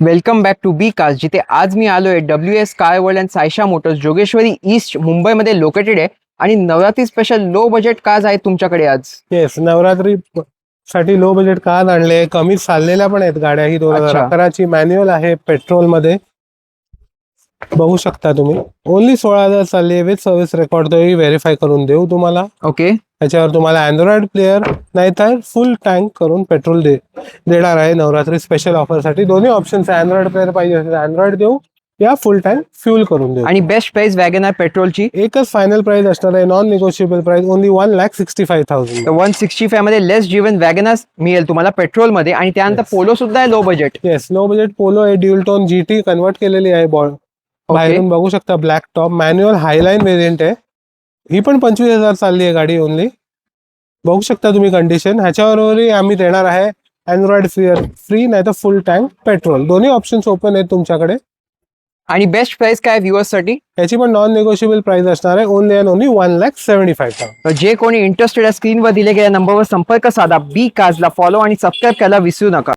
Welcome back to B Cars, जिथे आज मी आलोय WS Car World and Saisha Motors Jogeshwari East मुंबईमध्ये लोकेटेड आहे. आणि Navratri special low budget cars आहेत तुमच्याकडे आज. येस, नवरात्री साठी लो बजेट कार आणले, कमी चाललेल्या पण आहेत गाड्या. ही 2011 ची मॅन्युअल आहे, पेट्रोल मध्ये बघू शकता तुम्ही. ओनली 16,000 चालली आहे विथ सर्व्हिस रेकॉर्ड. तोही व्हेरीफाय करून देऊ तुम्हाला. ओके, त्याच्यावर तुम्हाला अँड्रॉइड प्लेअर नाहीतर फुल टँक करून पेट्रोल देणार आहे नवरात्री स्पेशल ऑफर साठी. दोन्ही ऑप्शन्स आहे. अँड्रॉइड प्लेअर पाहिजे असेल अँड्रॉइड देऊ या फुल टँक फ्युल करून देऊ. आणि बेस्ट प्राइस वॅगन आर पेट्रोलची एकच फायनल प्राइस असणार आहे, नॉन निगोशिएबल प्राइस, ओनली 1,65,000. 165 मध्ये लेस ड्रिव्हन वॅगन मिळेल तुम्हाला पेट्रोल मध्ये. आणि त्यानंतर पोलो सुद्धा आहे low budget. Yes, low budget polo आहे. ड्युअल टोन GT कन्वर्ट केलेली आहे. बाहेरून बघू शकता, ब्लॅक टॉप, मॅन्युअल हायलाईन व्हेरियंट आहे. ही पण 25,000 चालली आहे गाडी ओनली. बघू शकता तुम्ही कंडिशन. ह्याच्यावरही आम्ही देणार आहे अँड्रॉइड फ्री नाहीतर फुल टँक पेट्रोल. दोन्ही ऑप्शन्स ओपन आहेत तुमच्याकडे. आणि बेस्ट प्राइस काय व्ह्युअर्स साठी? याची पण नॉन निगोशिएबल प्राइस असणार आहे, ओनली अँड ओनली 1,75,000. तर जे कोणी इंटरेस्टेड आहे स्क्रीनवर दिले गेल्या नंबरवर संपर्क साधा. बी कार्सला फॉलो आणि सबस्क्राईब करायला विसरू नका.